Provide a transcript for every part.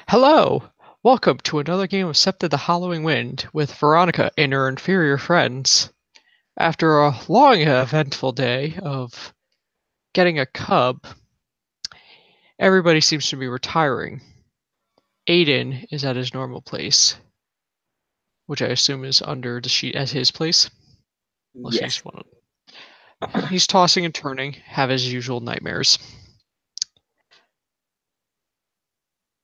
Hello! Welcome to another game of Scepter the Hallowing Wind with Veronica and her inferior friends. After a long eventful day of getting a cub, everybody seems to be retiring. Aiden is at his normal place, which I assume is under the sheet as his place. Unless Yes. he's tossing and turning, have his usual nightmares.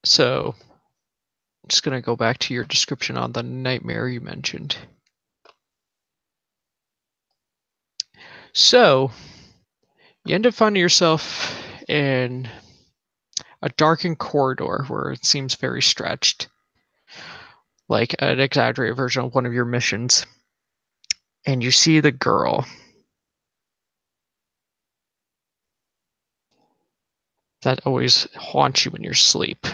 So, I'm just gonna go back to your description on the nightmare you mentioned. So, you end up finding yourself in a darkened corridor where it seems very stretched, like an exaggerated version of one of your missions. And you see the girl that always haunts you in your sleep.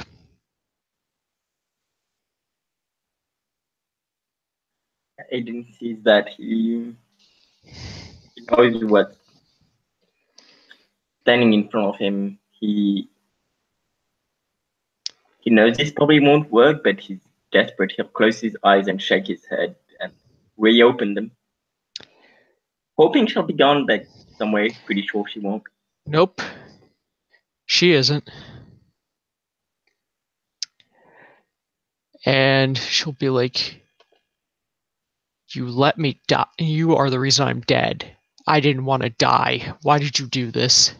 Aiden sees that he knows what's standing in front of him. He knows this probably won't work, but he's desperate. He'll close his eyes and shake his head and reopen them, hoping she'll be gone, but somewhere he's pretty sure she won't. Nope, she isn't. And she'll be like, "You let me die. You are the reason I'm dead. I didn't want to die. Why did you do this?"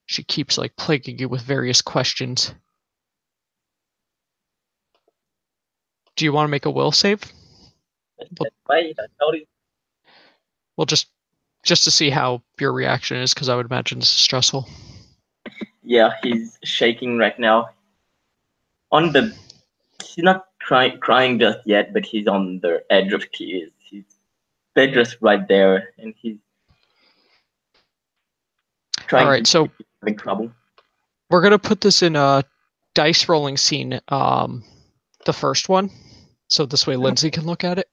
She keeps like plaguing you with various questions. Do you want to make a will save? That's why I told him. Well, just to see how your reaction is, because I would imagine this is stressful. Yeah, he's shaking right now. He's not crying just yet, but he's on the edge of tears. They're just right there, and he's All trying right, to so having trouble. we're gonna put this in a dice rolling scene, the first one, so this way Lindsay can look at it.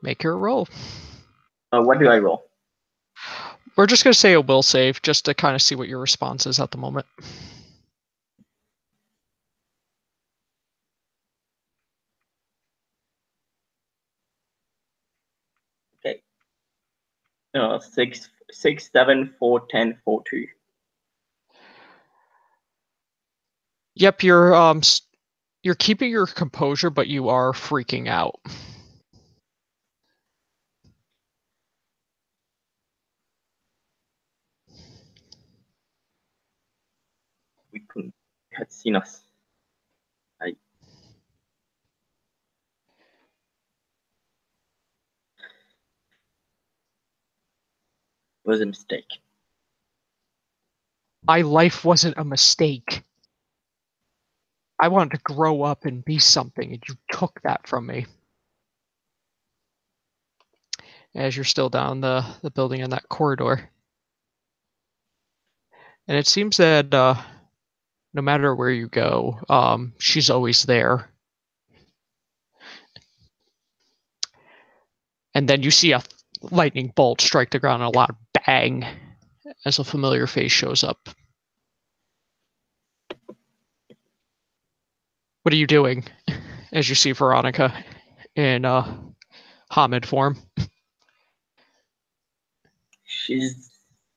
Make her roll. What do I roll? We're just gonna say a will save, just to kind of see what your response is at the moment. Okay. 6, 7, 4, 10, 4, 2. Yep, you're keeping your composure, but you are freaking out. We couldn't have seen us. I was a mistake. My life wasn't a mistake. I wanted to grow up and be something, and you took that from me. As you're still down the building in that corridor. And it seems that no matter where you go, she's always there. And then you see a lightning bolt strike the ground and a loud bang as a familiar face shows up. What are you doing as you see Veronica in Hamid form? She's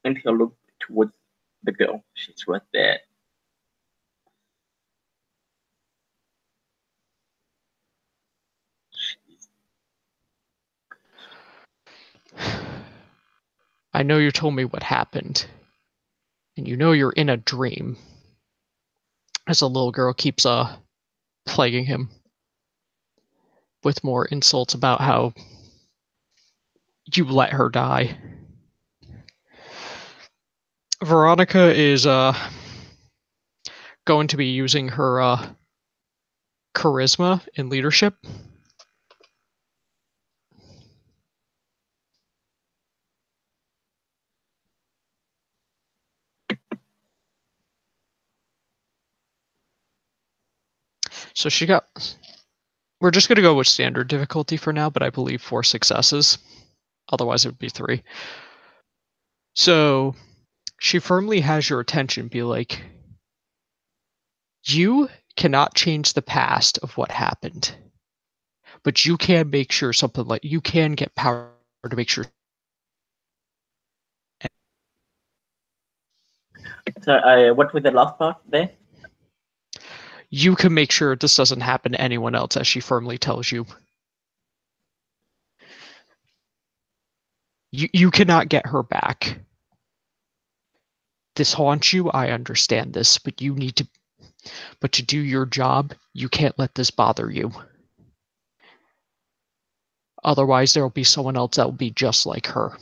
and he'll look towards the girl. She's right there. She's, I know you told me what happened, and you know you're in a dream. As the little girl keeps plaguing him with more insults about how you let her die. Veronica is going to be using her charisma and leadership. So she got. We're just going to go with standard difficulty for now, but I believe 4 successes. Otherwise, it would be 3. So She firmly has your attention, be like, you cannot change the past of what happened, but you can make sure something like you can get power to make sure. So, what was the last part there? You can make sure this doesn't happen to anyone else, as she firmly tells you. You cannot get her back. This haunts you, I understand this, but but to do your job, you can't let this bother you. Otherwise, there will be someone else that will be just like her.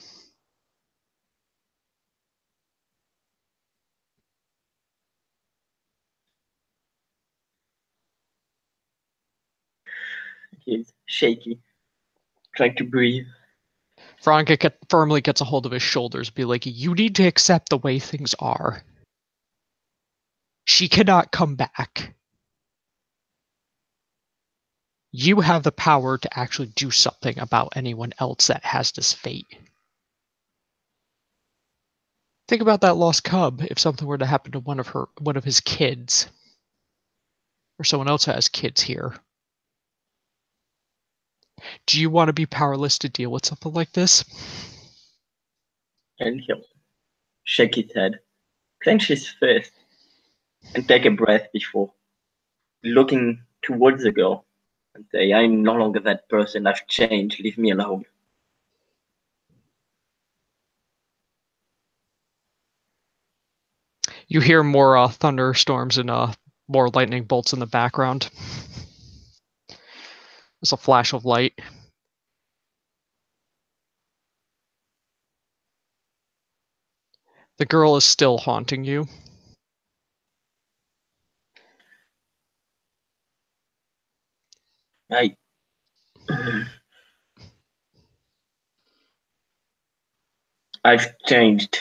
He's shaky, trying to breathe. Veronica firmly gets a hold of his shoulders, be like, you need to accept the way things are. She cannot come back. You have the power to actually do something about anyone else that has this fate. Think about that lost cub. If something were to happen to one of his kids, or someone else has kids here, do you want to be powerless to deal with something like this? And he'll shake his head, clench his fist, and take a breath before looking towards the girl and say, I'm no longer that person. I've changed. Leave me alone. You hear more thunderstorms and more lightning bolts in the background. There's a flash of light. The girl is still haunting you. I've changed.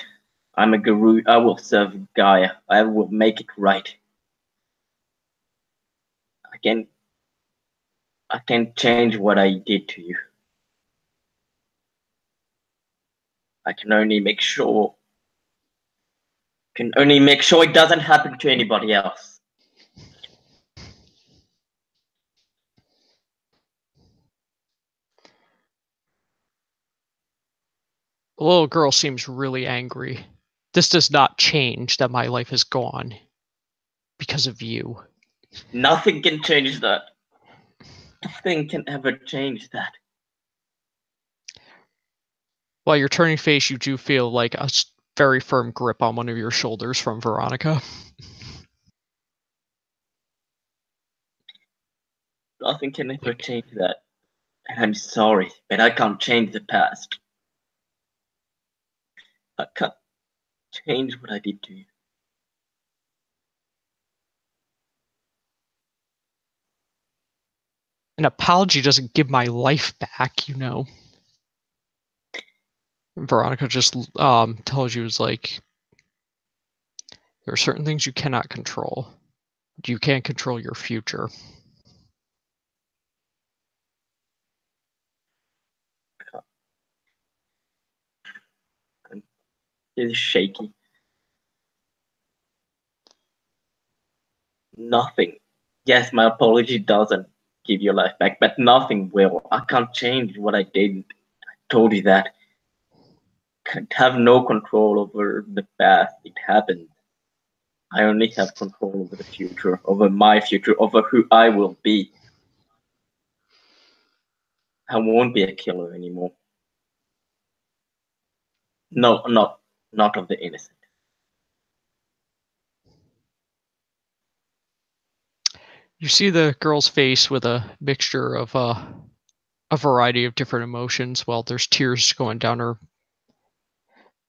I'm a guru. I will serve Gaia. I will make it right. I can change what I did to you. I can only make sure it doesn't happen to anybody else. The little girl seems really angry. This does not change that my life is gone because of you. Nothing can change that. Nothing can ever change that. While you're turning face, you do feel like a very firm grip on one of your shoulders from Veronica. Nothing can ever change that. And I'm sorry, but I can't change the past. I can't change what I did to you. An apology doesn't give my life back, you know. Veronica just tells you, is like, there are certain things you cannot control. You can't control your future. He's shaky. Nothing. Yes, my apology doesn't give your life back, but nothing will. I can't change what I did. I told you that. Can't have no control over the past. It happened. I only have control over the future, over my future, over who I will be. I won't be a killer anymore. No, not of the innocent. You see the girl's face with a mixture of a variety of different emotions while there's tears going down her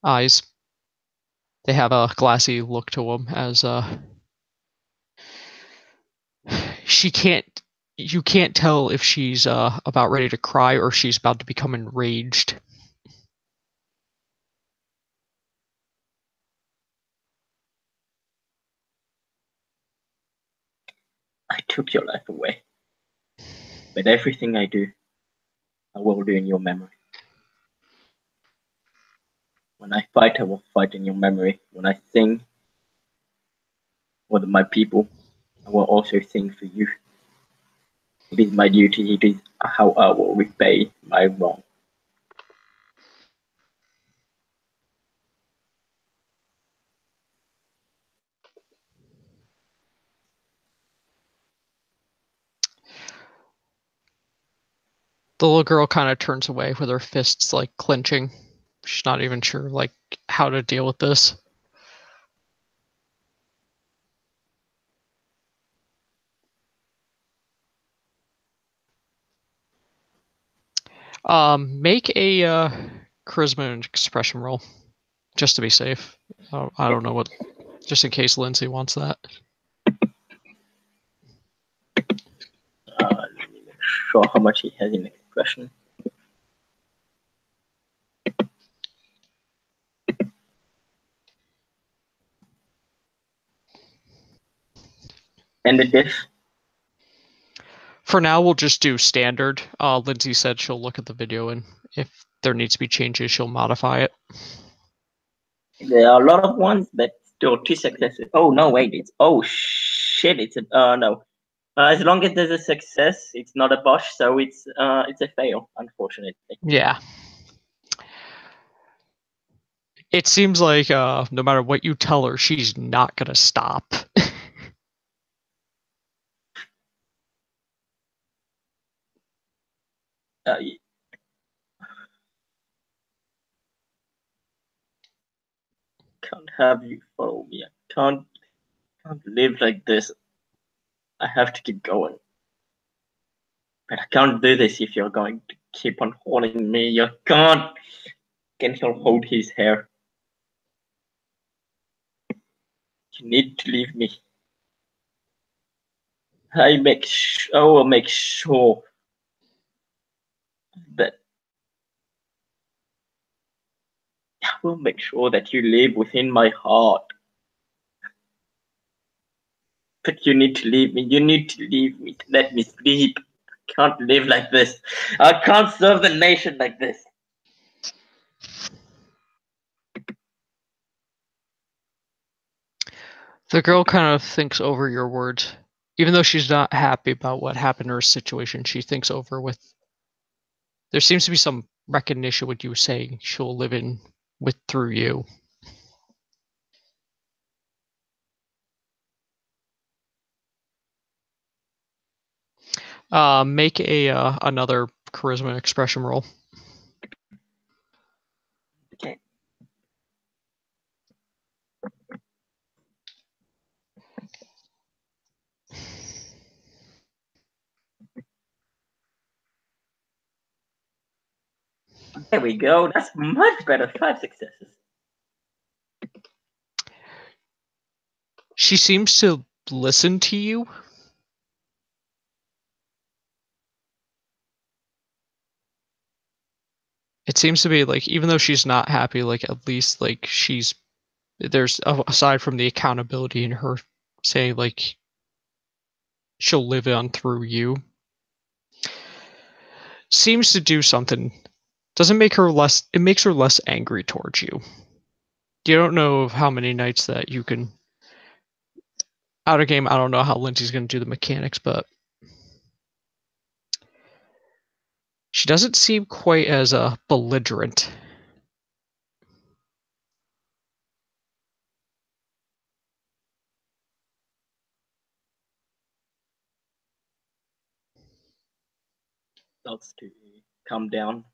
eyes. They have a glassy look to them as she can't you can't tell if she's about ready to cry or she's about to become enraged. I took your life away. But everything I do, I will do in your memory. When I fight, I will fight in your memory. When I sing for my people, I will also sing for you. It is my duty. It is how I will repay my wrong. The little girl kind of turns away with her fists like clenching. She's not even sure like how to deal with this. Make a charisma and expression roll, just to be safe. I don't know what, just in case Lindsay wants that. Let me make sure how much he has in expression. And the diff. For now, we'll just do standard. Lindsay said she'll look at the video, and if there needs to be changes, she'll modify it. There are a lot of ones, but still 2 successes. Oh no, wait! Oh shit! It's a no. As long as there's a success, it's not a bosh, so it's a fail, unfortunately. Yeah. It seems like no matter what you tell her, she's not gonna stop. Can't have you follow me. I can't live like this. I have to keep going. But I can't do this if you're going to keep on holding me. You can't. Can he hold his hair? You need to leave me. I will make sure that I will make sure that you live within my heart. But you need to leave me. You need to leave me to let me sleep. I can't live like this. I can't serve the nation like this. The girl kind of thinks over your words. Even though she's not happy about what happened in her situation, she thinks over with. There seems to be some recognition with you saying she'll live in with through you. Make a another charisma expression roll. Okay. There we go. That's much better. 5 successes. She seems to listen to you. It seems to be like, even though she's not happy, like at least like there's aside from the accountability in her saying like she'll live on through you, seems to do something. Doesn't make her less, it makes her less angry towards you. You don't know how many nights that you can out of game. I don't know how Lindsay's going to do the mechanics, but she doesn't seem quite as belligerent. Starts to calm down.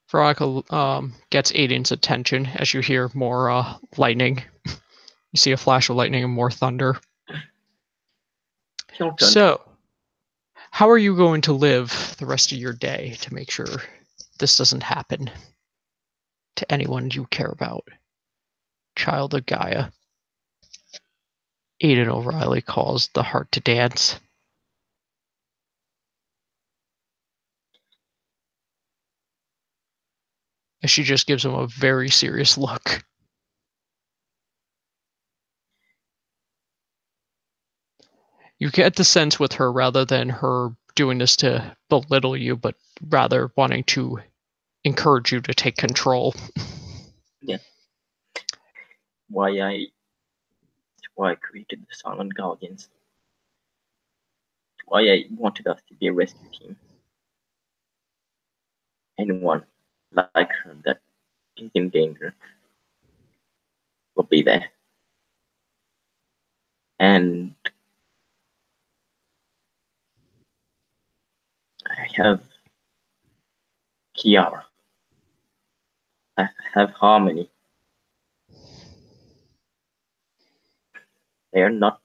Veronica gets Aiden's attention as you hear more lightning. You see a flash of lightning and more thunder. So, how are you going to live the rest of your day to make sure this doesn't happen to anyone you care about? Child of Gaia. Aiden O'Reilly calls the heart to dance. And she just gives him a very serious look. You get the sense with her, rather than her doing this to belittle you, but rather wanting to encourage you to take control. Yeah. Why I created the Silent Guardians. Why I wanted us to be a rescue team. Anyone like her that is in danger will be there. And I have Kiara. I have Harmony. They are not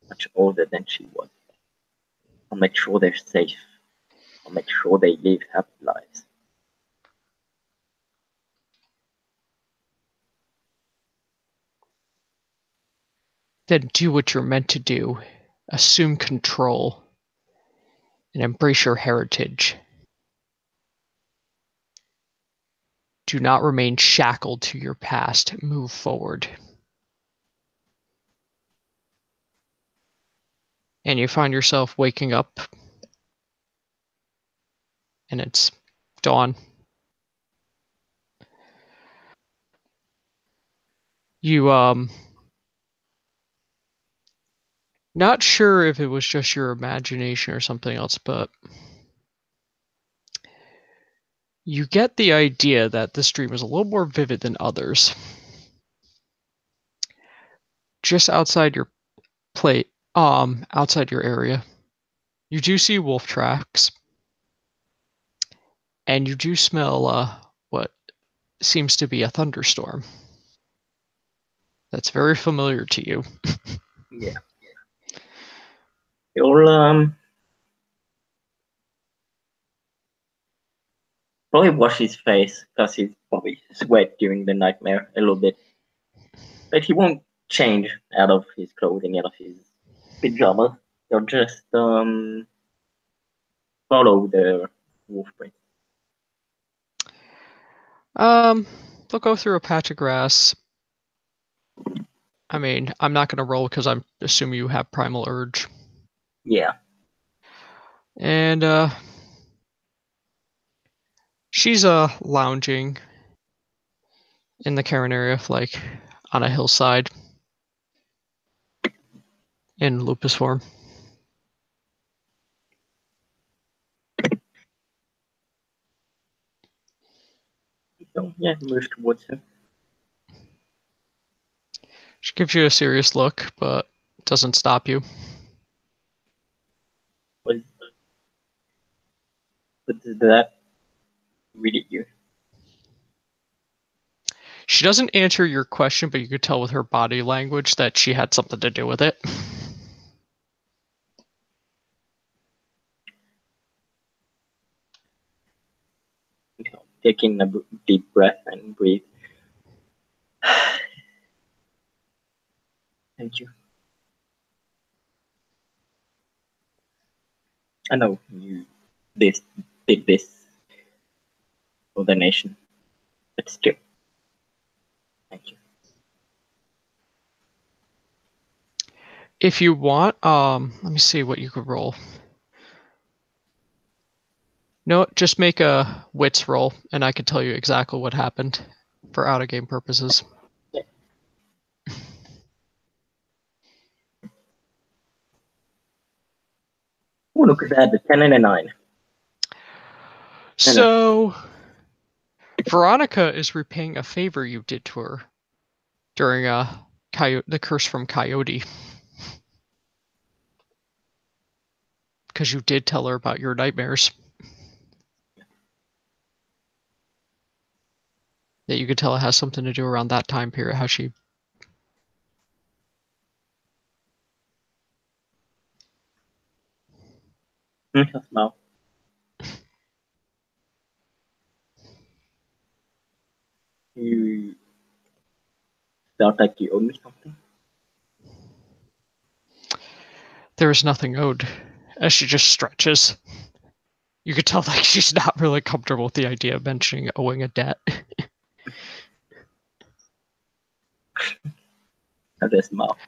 much older than she was. I'll make sure they're safe. I'll make sure they live happy lives. Then do what you're meant to do. Assume control and embrace your heritage. Do not remain shackled to your past. Move forward. And you find yourself waking up and it's dawn. You not sure if it was just your imagination or something else, but you get the idea that this dream is a little more vivid than others. Just outside your outside your area, you do see wolf tracks, and you do smell what seems to be a thunderstorm. That's very familiar to you. Yeah. He'll probably wash his face because he's probably sweat during the nightmare a little bit. But he won't change out of his clothing, out of his pajamas. He'll just follow the wolf print. They'll go through a patch of grass. I mean, I'm not going to roll because I'm assuming you have primal urge. Yeah. And she's lounging in the cairn area, like on a hillside in lupus form. So yeah, he moves towards him. She gives you a serious look, but doesn't stop you. What does that read at you? She doesn't answer your question, but you could tell with her body language that she had something to do with it. Taking a deep breath and breathe. Thank you. I know you did this for the nation, but still, thank you. If you want, let me see what you could roll. No, just make a wits roll, and I can tell you exactly what happened for out-of-game purposes. Yeah. Oh, look at that, the 10 and a 9. So, Veronica is repaying a favor you did to her during the curse from Coyote. Because you did tell her about your nightmares. That you could tell it has something to do around that time period, how she... Smile. You felt like you owe me something? There is nothing owed, as she just stretches. You could tell like she's not really comfortable with the idea of mentioning owing a debt. I just smile.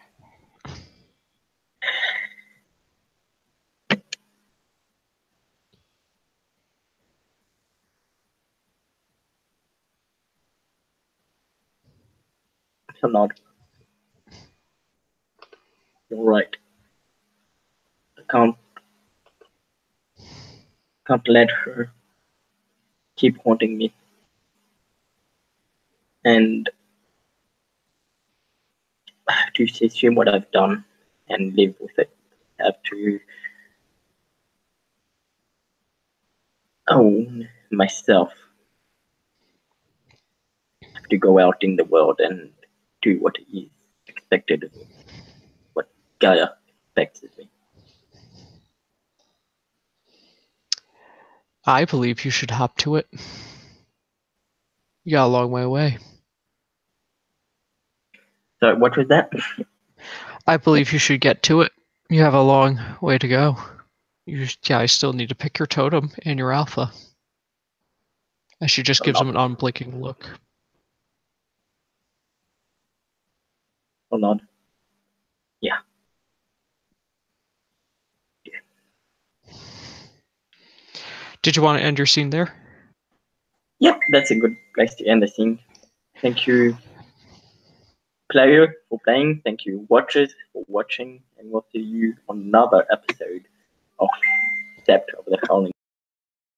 I'm not. You're right. I can't let her keep haunting me. And I have to assume what I've done and live with it. I have to own myself. I have to go out in the world and do what is expected of me. What Gaia expects of me. I believe you should hop to it. You got a long way away. So what was that? I believe you should get to it. You have a long way to go. I still need to pick your totem and your alpha. And she just gives him an unblinking look. Hold on. Yeah. Did you want to end your scene there? Yep, that's a good place to end the scene. Thank you, player, for playing. Thank you, watchers, for watching. And we'll see you on another episode of Sept of the Howling.